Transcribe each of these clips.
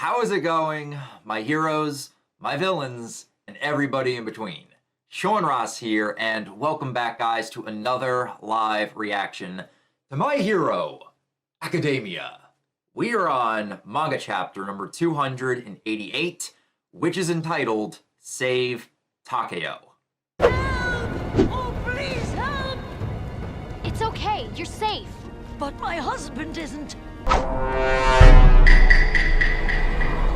How is it going, my heroes, my villains, and everybody in between? Sean Ross here, and welcome back, guys, to another live reaction to My Hero Academia. We are on manga chapter number 288, which is entitled Save Takeo. Help! Oh, please help! It's okay, you're safe. But my husband isn't.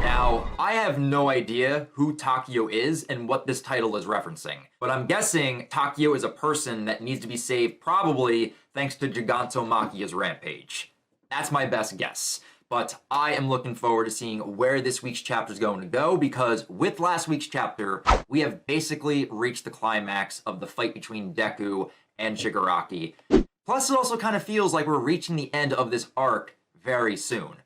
Now, I have no idea who Takeo is and what this title is referencing, but I'm guessing Takeo is a person that needs to be saved probably thanks to Gigantomachia's rampage. That's my best guess, but I am looking forward to seeing where this week's chapter is going to go, because with last week's chapter, we have basically reached the climax of the fight between Deku and Shigaraki. Plus, it also kind of feels like we're reaching the end of this arc very soon.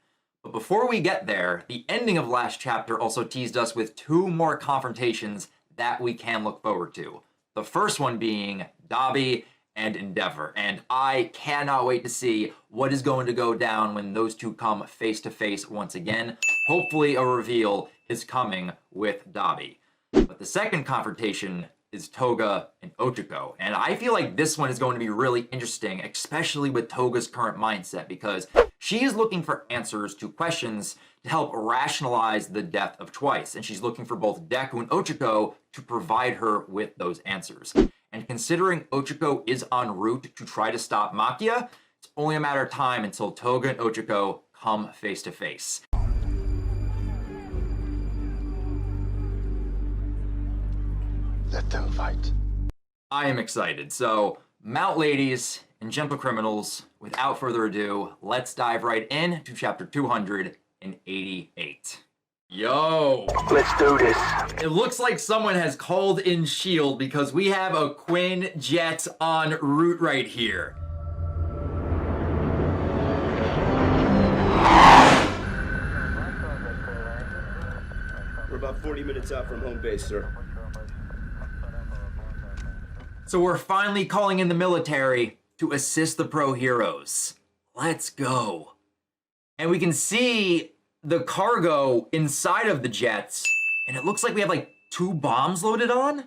But before we get there, the ending of last chapter also teased us with two more confrontations that we can look forward to. The first one being Dabi and Endeavor, and I cannot wait to see what is going to go down when those two come face to face once again. Hopefully a reveal is coming with Dabi. But the second confrontation is Toga and Ochaco, and I feel like this one is going to be really interesting, especially with Toga's current mindset, because she is looking for answers to questions to help rationalize the death of Twice, and she's looking for both Deku and Ochaco to provide her with those answers. And considering Ochaco is en route to try to stop Machia, it's only a matter of time until Toga and Ochaco come face to face. Let them fight. I am excited. So, mount ladies and gentle criminals, without further ado, let's dive right in to chapter 288. Yo! Let's do this. It looks like someone has called in S.H.I.E.L.D. because we have a Quinjet en route right here. We're about 40 minutes out from home base, sir. So we're finally calling in the military to assist the pro heroes. Let's go. And we can see the cargo inside of the jets, and it looks like we have like 2 bombs loaded on?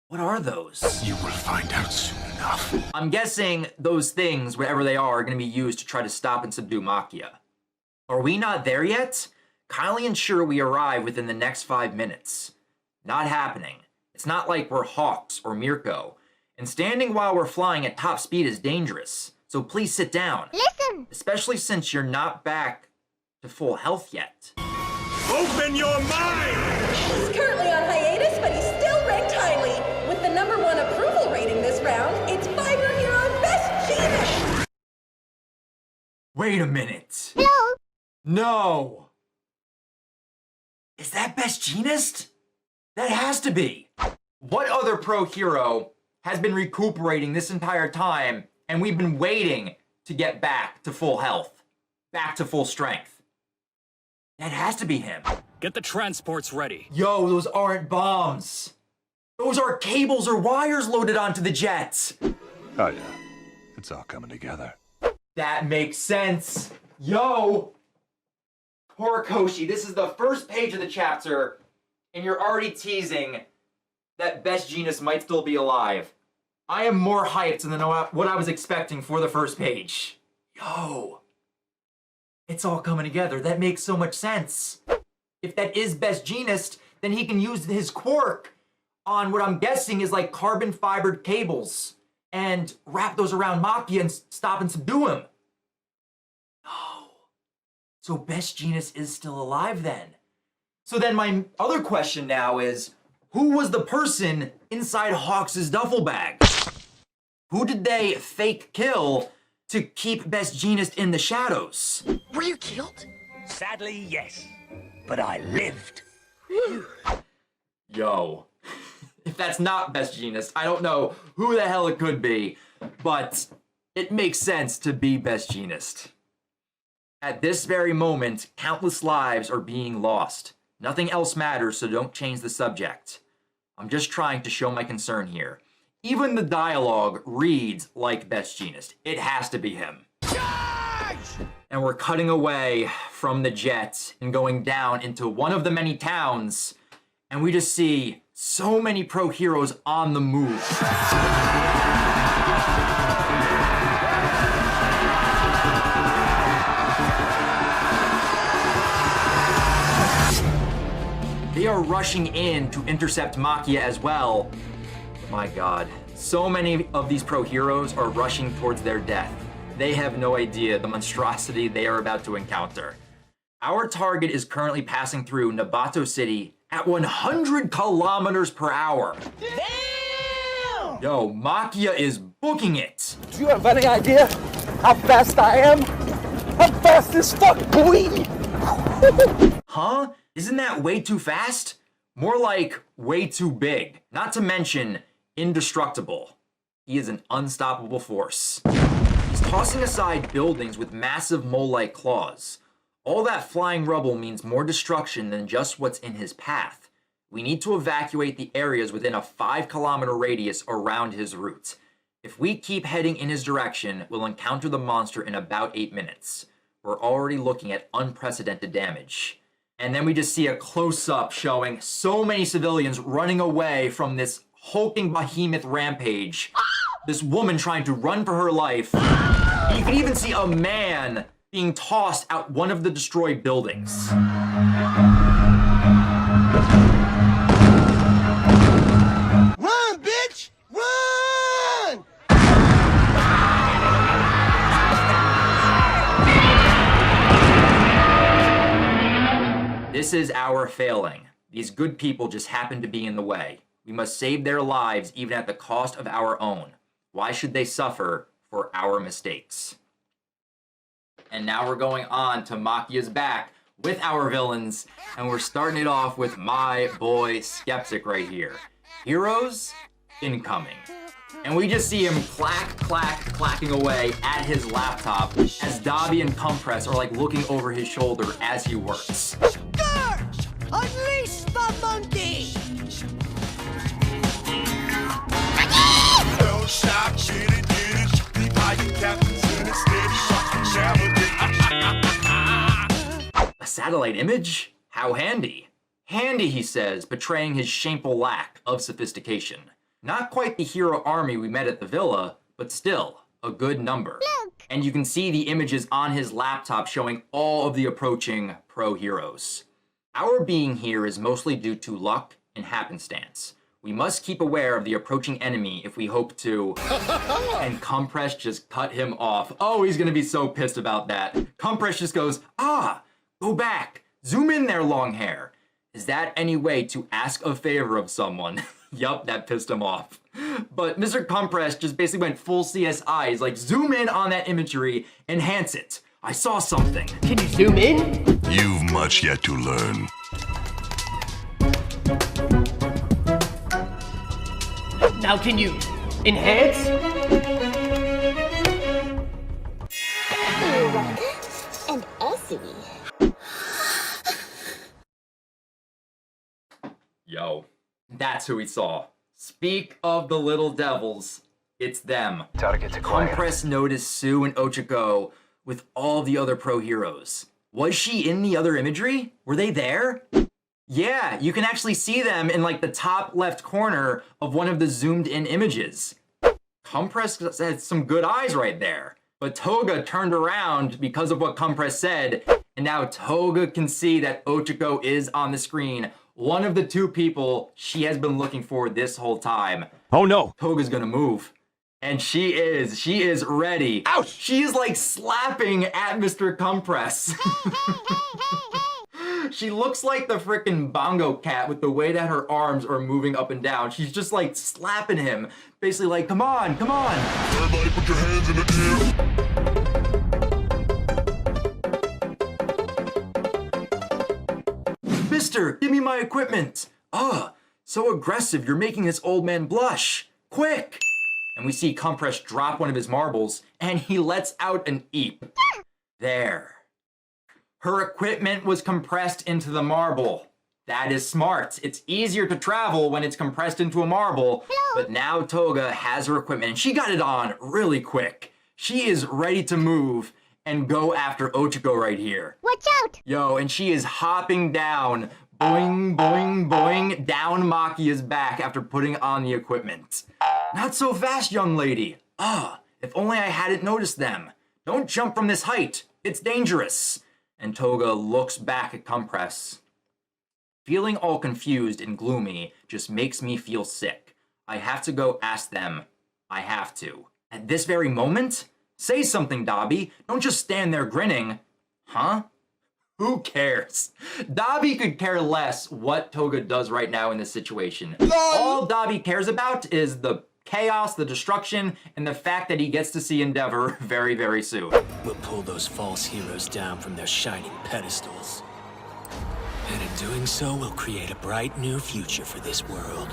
What are those? You will find out soon enough. I'm guessing those things, whatever they are going to be used to try to stop and subdue Machia. Are we not there yet? Kindly ensure we arrive within the next 5 minutes. Not happening. It's not like we're Hawks or Mirko, and standing while we're flying at top speed is dangerous, so please sit down. Listen! Especially since you're not back to full health yet. Open your mind! He's currently on hiatus, but he's still ranked highly. With the #1 approval rating this round, it's Fiber Hero Best Jeanist! Wait a minute. Hello? No! Is that Best Jeanist? That has to be. What other pro hero has been recuperating this entire time and we've been waiting to get back to full health, back to full strength? That has to be him. Get the transports ready. Yo, those aren't bombs. Those are cables or wires loaded onto the jets. Oh yeah, it's all coming together. That makes sense. Yo! Poor Koshi, this is the first page of the chapter, and you're already teasing that Best Jeanist might still be alive. I am more hyped than what I was expecting for the first page. Yo! It's all coming together. That makes so much sense. If that is Best Jeanist, then he can use his quirk on what I'm guessing is like carbon fibered cables and wrap those around Machia and stop and subdue him. No. So Best Jeanist is still alive then. So then my other question now is, who was the person inside Hawks' duffel bag? Who did they fake kill to keep Best Jeanist in the shadows? Were you killed? Sadly, yes. But I lived. Yo, if that's not Best Jeanist, I don't know who the hell it could be, but it makes sense to be Best Jeanist. At this very moment, countless lives are being lost. Nothing else matters, so don't change the subject. I'm just trying to show my concern here. Even the dialogue reads like Best Jeanist. It has to be him. And we're cutting away from the jet and going down into one of the many towns. And we just see so many pro heroes on the move. They are rushing in to intercept Machia as well. My god. So many of these pro heroes are rushing towards their death. They have no idea the monstrosity they are about to encounter. Our target is currently passing through Nabato City at 100 kilometers per hour. Damn! Yo, Machia is booking it. Do you have any idea how fast I am? I'm fast as fuck, boy! Huh? Isn't that way too fast? More like way too big. Not to mention indestructible. He is an unstoppable force. He's tossing aside buildings with massive mole-like claws. All that flying rubble means more destruction than just what's in his path. We need to evacuate the areas within a 5-kilometer radius around his route. If we keep heading in his direction, we'll encounter the monster in about 8 minutes. We're already looking at unprecedented damage. And then we just see a close-up showing so many civilians running away from this hulking behemoth rampage. This woman trying to run for her life. And you can even see a man being tossed out one of the destroyed buildings. Run, bitch! Run! This is our failing. These good people just happen to be in the way. We must save their lives even at the cost of our own. Why should they suffer for our mistakes? And now we're going on to Machia's back with our villains, and we're starting it off with my boy Skeptic right here. Heroes incoming. And we just see him clacking away at his laptop as Dobby and Compress are like looking over his shoulder as he works. Scourge! Unleash the monkey! A satellite image? How handy. Handy, he says, betraying his shameful lack of sophistication. Not quite the hero army we met at the villa, but still, a good number. Look. And you can see the images on his laptop showing all of the approaching pro heroes. Our being here is mostly due to luck and happenstance. We must keep aware of the approaching enemy if we hope to... And Compress just cut him off. Oh, he's gonna be so pissed about that. Compress just goes, go back. Zoom in there, long hair. Is that any way to ask a favor of someone? Yup, that pissed him off. But Mr. Compress just basically went full CSI. He's like, zoom in on that imagery, enhance it. I saw something. Can you zoom in? You've much yet to learn. Now can you enhance? Uraraka and Essie. Yo, that's who we saw. Speak of the little devils, it's them. Target's acquired. Compress noticed Sue and Ochaco with all the other pro heroes. Was she in the other imagery? Were they there? Yeah, you can actually see them in like the top left corner of one of the zoomed in images. Compress had some good eyes right there. But Toga turned around because of what Compress said, and now Toga can see that Ochaco is on the screen. One of the two people she has been looking for this whole time. Oh no! Toga's gonna move. And she is ready. Ouch! She is like slapping at Mr. Compress. She looks like the frickin' bongo cat with the way that her arms are moving up and down. She's just like slapping him. Basically like, come on, come on. Everybody put your hands in the air. Mister, give me my equipment. So aggressive, you're making this old man blush. Quick! And we see Compress drop one of his marbles, and he lets out an eep. There. Her equipment was compressed into the marble. That is smart. It's easier to travel when it's compressed into a marble, but now Toga has her equipment, and she got it on really quick. She is ready to move, and go after Ochaco right here. Watch out! Yo, and she is hopping down, boing, boing, boing, down Machia's back after putting on the equipment. Not so fast, young lady. If only I hadn't noticed them. Don't jump from this height. It's dangerous. And Toga looks back at Compress. Feeling all confused and gloomy just makes me feel sick. I have to go ask them. I have to. At this very moment? Say something, Dobby. Don't just stand there grinning. Huh? Who cares? Dobby could care less what Toga does right now in this situation. All Dobby cares about is the chaos, the destruction, and the fact that he gets to see Endeavor very, very soon. We'll pull those false heroes down from their shining pedestals. And in doing so, we'll create a bright new future for this world.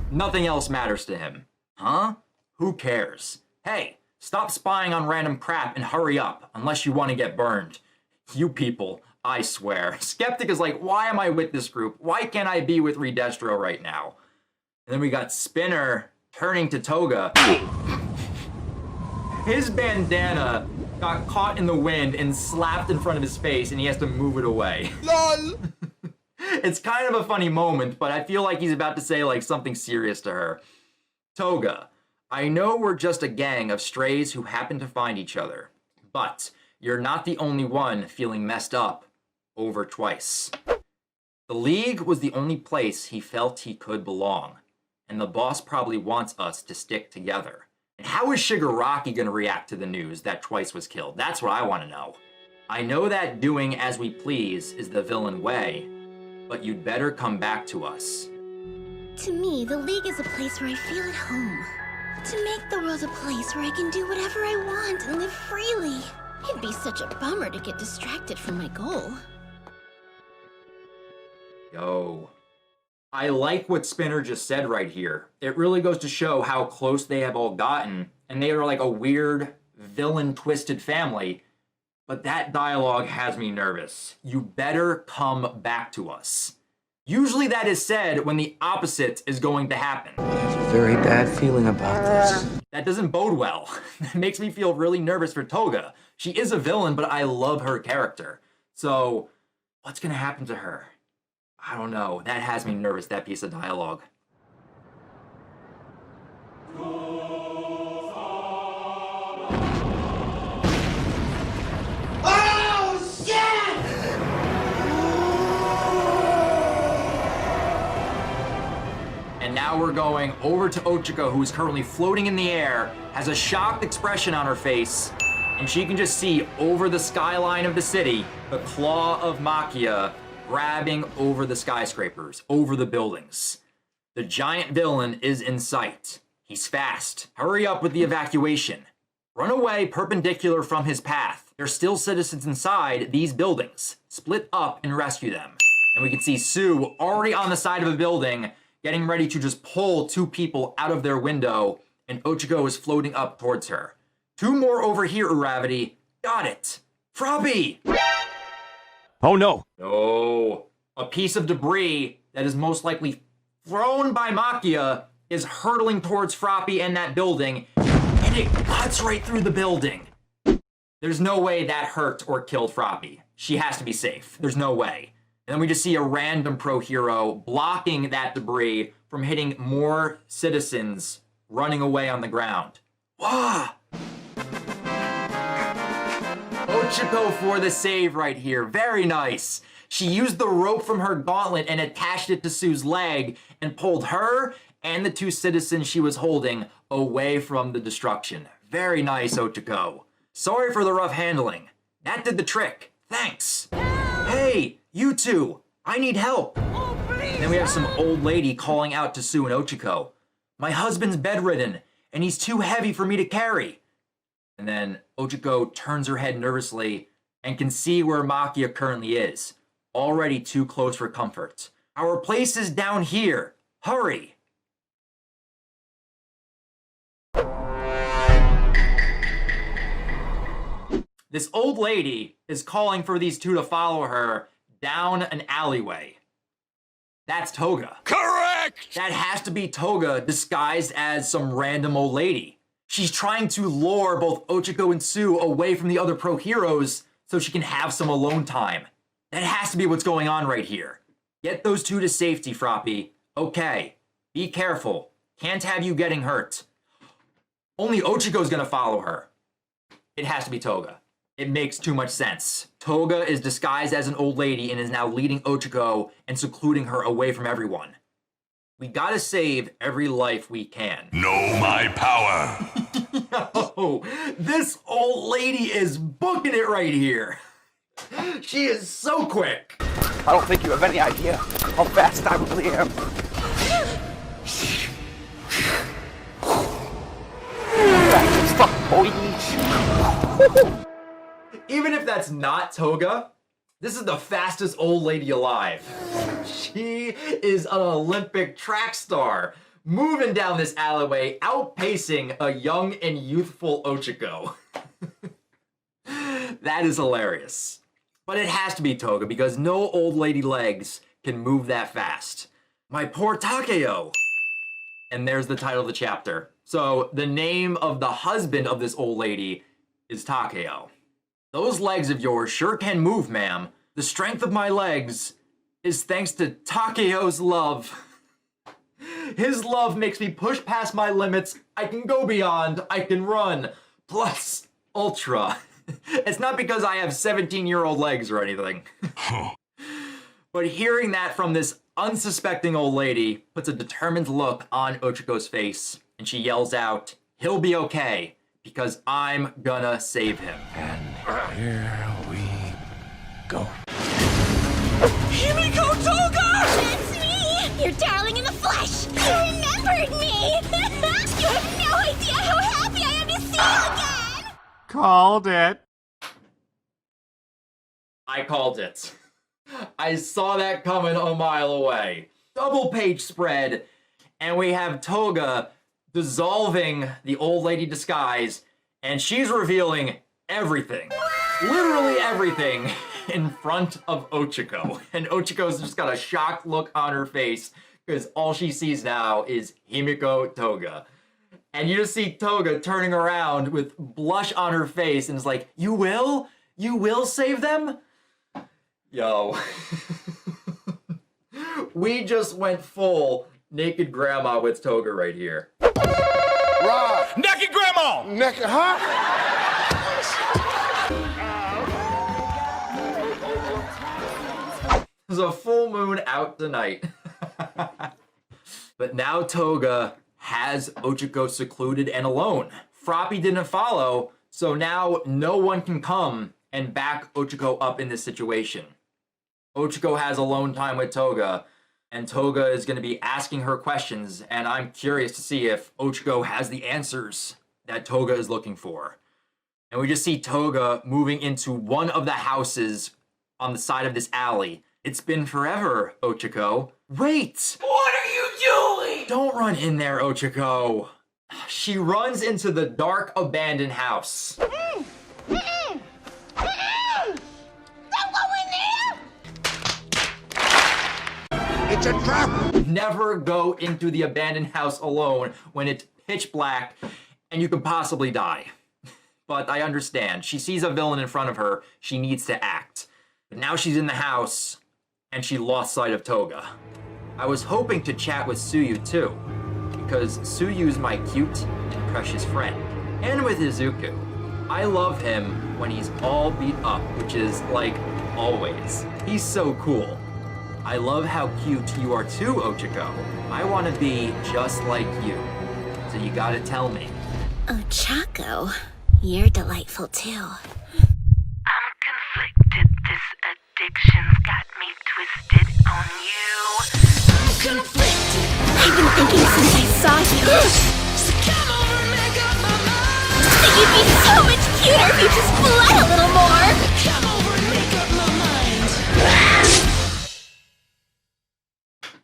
Nothing else matters to him. Huh? Who cares? Hey, stop spying on random crap and hurry up, unless you want to get burned. You people, I swear. Skeptic is like, why am I with this group? Why can't I be with Redestro right now? And then we got Spinner turning to Toga. His bandana got caught in the wind and slapped in front of his face, and he has to move it away. LOL! It's kind of a funny moment, but I feel like he's about to say like something serious to her. Toga, I know we're just a gang of strays who happen to find each other, but you're not the only one feeling messed up over twice. The League was the only place he felt he could belong, and the boss probably wants us to stick together. And how is Shigaraki gonna react to the news that Twice was killed? That's what I want to know. I know that doing as we please is the villain way, but you'd better come back to us. To me, the League is a place where I feel at home. To make the world a place where I can do whatever I want and live freely. It'd be such a bummer to get distracted from my goal. Yo. I like what Spinner just said right here. It really goes to show how close they have all gotten, and they are like a weird, villain-twisted family. But that dialogue has me nervous. You better come back to us. Usually that is said when the opposite is going to happen. I have a very bad feeling about this. That doesn't bode well. That makes me feel really nervous for Toga. She is a villain, but I love her character. So, what's gonna happen to her? I don't know. That has me nervous, that piece of dialogue. And now we're going over to Ochaco, who is currently floating in the air, has a shocked expression on her face, and she can just see over the skyline of the city, the claw of Machia grabbing over the skyscrapers, over the buildings. The giant villain is in sight. He's fast. Hurry up with the evacuation. Run away perpendicular from his path. There's still citizens inside these buildings. Split up and rescue them. And we can see Sue already on the side of a building, getting ready to just pull two people out of their window, and Ochaco is floating up towards her. Two more over here, Uravity. Got it. Froppy! Oh no! No. A piece of debris that is most likely thrown by Machia is hurtling towards Froppy and that building, and it cuts right through the building. There's no way that hurt or killed Froppy. She has to be safe. There's no way. And then we just see a random pro hero blocking that debris from hitting more citizens running away on the ground. Wah! Ochaco for the save right here. Very nice. She used the rope from her gauntlet and attached it to Sue's leg and pulled her and the two citizens she was holding away from the destruction. Very nice, Ochaco. Sorry for the rough handling. That did the trick. Thanks. Hey, you two. I need help. Then we have some old lady calling out to Sue and Ochaco. My husband's bedridden, and he's too heavy for me to carry. And then Ochaco turns her head nervously and can see where Machia currently is. Already too close for comfort. Our place is down here. Hurry! This old lady is calling for these two to follow her down an alleyway. That's Toga. Correct! That has to be Toga disguised as some random old lady. She's trying to lure both Ochako and Sue away from the other pro heroes so she can have some alone time. That has to be what's going on right here. Get those two to safety, Froppy. Okay, be careful. Can't have you getting hurt. Only Ochako's gonna follow her. It has to be Toga. It makes too much sense. Toga is disguised as an old lady and is now leading Ochako and secluding her away from everyone. We gotta save every life we can. Know my power. Yo, this old lady is booking it right here. She is so quick. I don't think you have any idea how fast I really am. Fast as fuck, boy. Even if that's not Toga, this is the fastest old lady alive. She is an Olympic track star, moving down this alleyway, outpacing a young and youthful Ochako. That is hilarious. But it has to be Toga because no old lady legs can move that fast. My poor Takeo. And there's the title of the chapter. So the name of the husband of this old lady is Takeo. Those legs of yours sure can move, ma'am. The strength of my legs is thanks to Takeo's love. His love makes me push past my limits. I can go beyond. I can run. Plus, ultra. It's not because I have 17-year-old legs or anything. But hearing that from this unsuspecting old lady puts a determined look on Ochako's face, and she yells out, "He'll be okay, because I'm gonna save him." And here we go. Himiko Toga! It's me! Your darling in the flesh! You remembered me! You have no idea how happy I am to see you again! Called it. I called it. I saw that coming a mile away. Double page spread, and we have Toga dissolving the old lady disguise, and she's revealing everything. Literally everything in front of Ochako. And Ochako's just got a shocked look on her face because all she sees now is Himiko Toga. And you just see Toga turning around with blush on her face and is like, "You will? You will save them?" Yo. We just went full naked grandma with Toga right here. Rob! Naked grandma! Naked, huh? There's a full moon out tonight. But now Toga has Ochako secluded and alone. Froppy didn't follow, so now no one can come and back Ochako up in this situation. Ochako has alone time with Toga, and Toga is going to be asking her questions, and I'm curious to see if Ochako has the answers that Toga is looking for. And we just see Toga moving into one of the houses on the side of this alley. "It's been forever, Ochako." Wait! What are you doing? Don't run in there, Ochako. She runs into the dark, abandoned house. It's a trap! Never go into the abandoned house alone when it's pitch black and you could possibly die. But I understand. She sees a villain in front of her. She needs to act. But now she's in the house and she lost sight of Toga. I was hoping to chat with Tsuyu too, because Tsuyu's my cute and precious friend. And with Izuku. I love him when he's all beat up, which is like always. He's so cool. I love how cute you are too, Ochako. I want to be just like you. So you gotta tell me. Ochaco, you're delightful too. I'm conflicted. This addiction's got me twisted on you. I'm conflicted. I've been thinking since I saw you. So come over and make up my mind. That you'd be so much cuter if you just bled a little more. Come over and make up my mind.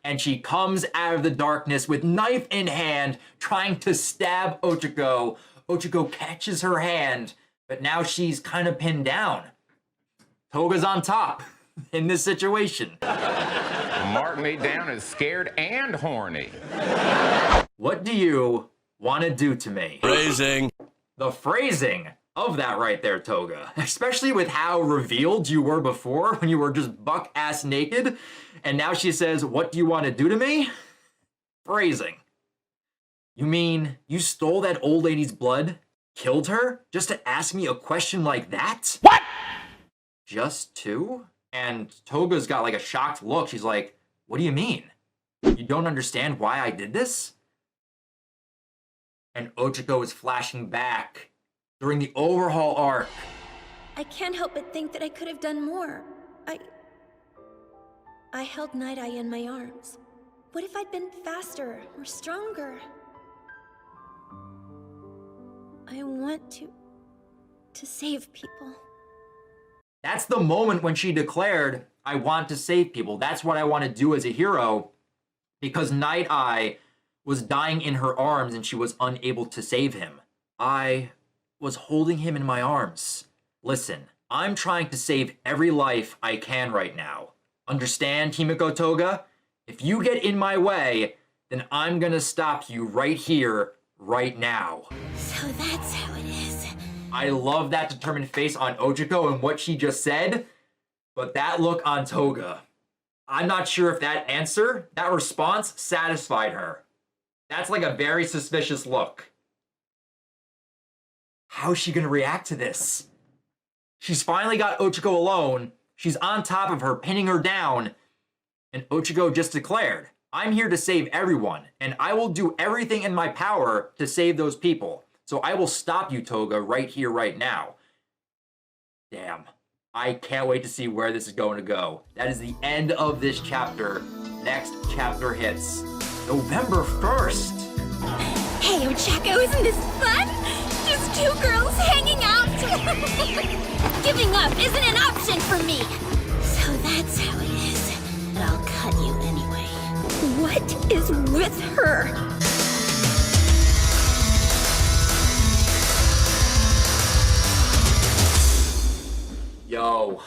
And she comes out of the darkness with knife in hand, trying to stab Ochako. Ochako catches her hand, but now she's kind of pinned down. Toga's on top in this situation. Mark me down as scared and horny. What do you want to do to me? Phrasing. The phrasing of that right there, Toga. Especially with how revealed you were before when you were just buck-ass naked. And now she says, what do you want to do to me? Phrasing. You mean you stole that old lady's blood? Killed her? Just to ask me a question like that? What? Just two? And Toga's got like a shocked look. She's like, what do you mean? You don't understand why I did this? And Ochaco is flashing back during the overhaul arc. I can't help but think that I could have done more. I held Night Eye in my arms. What if I'd been faster or stronger? I want to save people. That's the moment when she declared, I want to save people. That's what I want to do as a hero. Because Night Eye was dying in her arms and she was unable to save him. I was holding him in my arms. Listen, I'm trying to save every life I can right now. Understand, Himiko Toga? If you get in my way, then I'm gonna stop you right here, right now. So that's how it is. I love that determined face on Ochaco and what she just said, but that look on Toga. I'm not sure if that answer, that response, satisfied her. That's like a very suspicious look. How's she gonna react to this? She's finally got Ochaco alone. She's on top of her, pinning her down. And Ochaco just declared, I'm here to save everyone, and I will do everything in my power to save those people. So I will stop you, Toga, right here, right now. Damn. I can't wait to see where this is going to go. That is the end of this chapter. Next chapter hits November 1st. Hey, Ochaco, isn't this fun? Just two girls hanging out. Giving up isn't an option for me. So that's how it is. I'll cut you anyway. What is with her? Yo,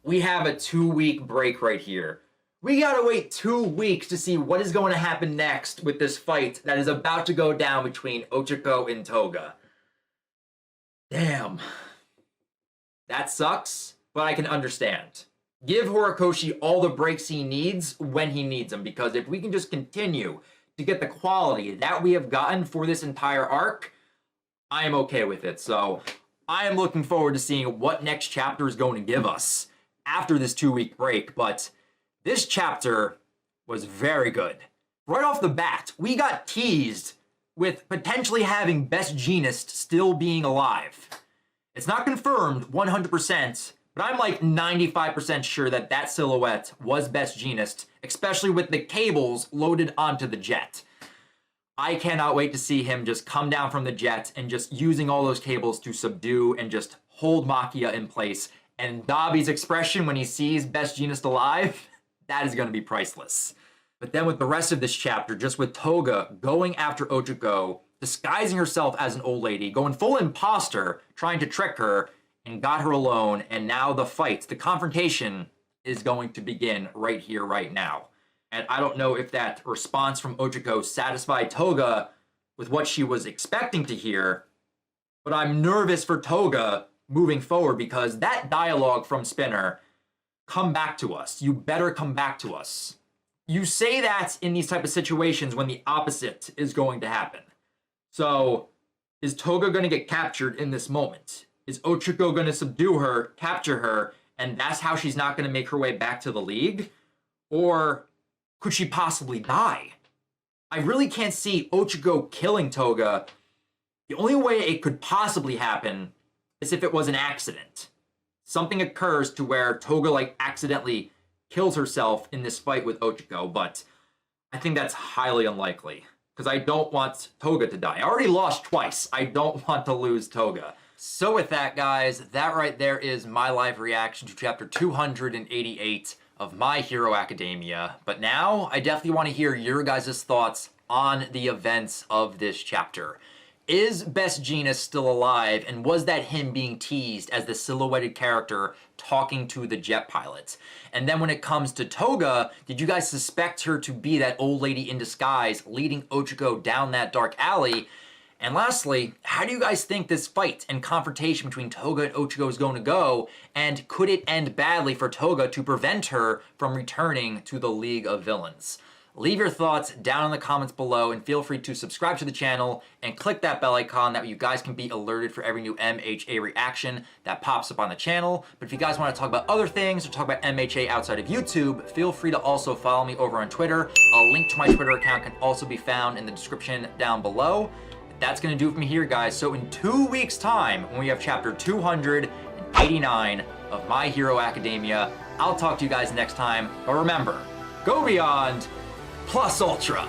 we have a 2-week break right here. We gotta wait 2 weeks to see what is going to happen next with this fight that is about to go down between Ochaco and Toga. Damn. That sucks, but I can understand. Give Horikoshi all the breaks he needs when he needs them, because if we can just continue to get the quality that we have gotten for this entire arc, I am okay with it. So I am looking forward to seeing what next chapter is going to give us after this 2-week break, but this chapter was very good. Right off the bat, we got teased with potentially having Best Jeanist still being alive. It's not confirmed 100%, but I'm like 95% sure that that silhouette was Best Jeanist, especially with the cables loaded onto the jet. I cannot wait to see him just come down from the jet and just using all those cables to subdue and just hold Machia in place. And Dabi's expression when he sees Best Jeanist alive, that is going to be priceless. But then with the rest of this chapter, just with Toga going after Ochaco, disguising herself as an old lady, going full imposter, trying to trick her, and got her alone, and now the fight, the confrontation is going to begin right here, right now. And I don't know if that response from Ochaco satisfied Toga with what she was expecting to hear, but I'm nervous for Toga moving forward because that dialogue from Spinner, come back to us. You better come back to us. You say that in these type of situations when the opposite is going to happen. So is Toga going to get captured in this moment? Is Ochaco going to subdue her, capture her, and that's how she's not going to make her way back to the league? Or could she possibly die? I really can't see Ochaco killing Toga. The only way it could possibly happen is if it was an accident. Something occurs to where Toga like accidentally kills herself in this fight with Ochaco, but I think that's highly unlikely because I don't want Toga to die. I already lost twice. I don't want to lose Toga. So with that, guys, that right there is my live reaction to chapter 288 of My Hero Academia. But now I definitely want to hear your guys' thoughts on the events of this chapter. Is Best Jeanist still alive, and was that him being teased as the silhouetted character talking to the jet pilot? And then when it comes to Toga, did you guys suspect her to be that old lady in disguise leading Ochaco down that dark alley? And lastly, how do you guys think this fight and confrontation between Toga and Ochaco is going to go? And could it end badly for Toga to prevent her from returning to the League of Villains? Leave your thoughts down in the comments below, and feel free to subscribe to the channel and click that bell icon, that way you guys can be alerted for every new MHA reaction that pops up on the channel. But if you guys want to talk about other things or talk about MHA outside of YouTube, feel free to also follow me over on Twitter. A link to my Twitter account can also be found in the description down below. That's going to do it from here, guys. So in 2 weeks' time, when we have chapter 289 of My Hero Academia, I'll talk to you guys next time. But remember, go beyond plus ultra.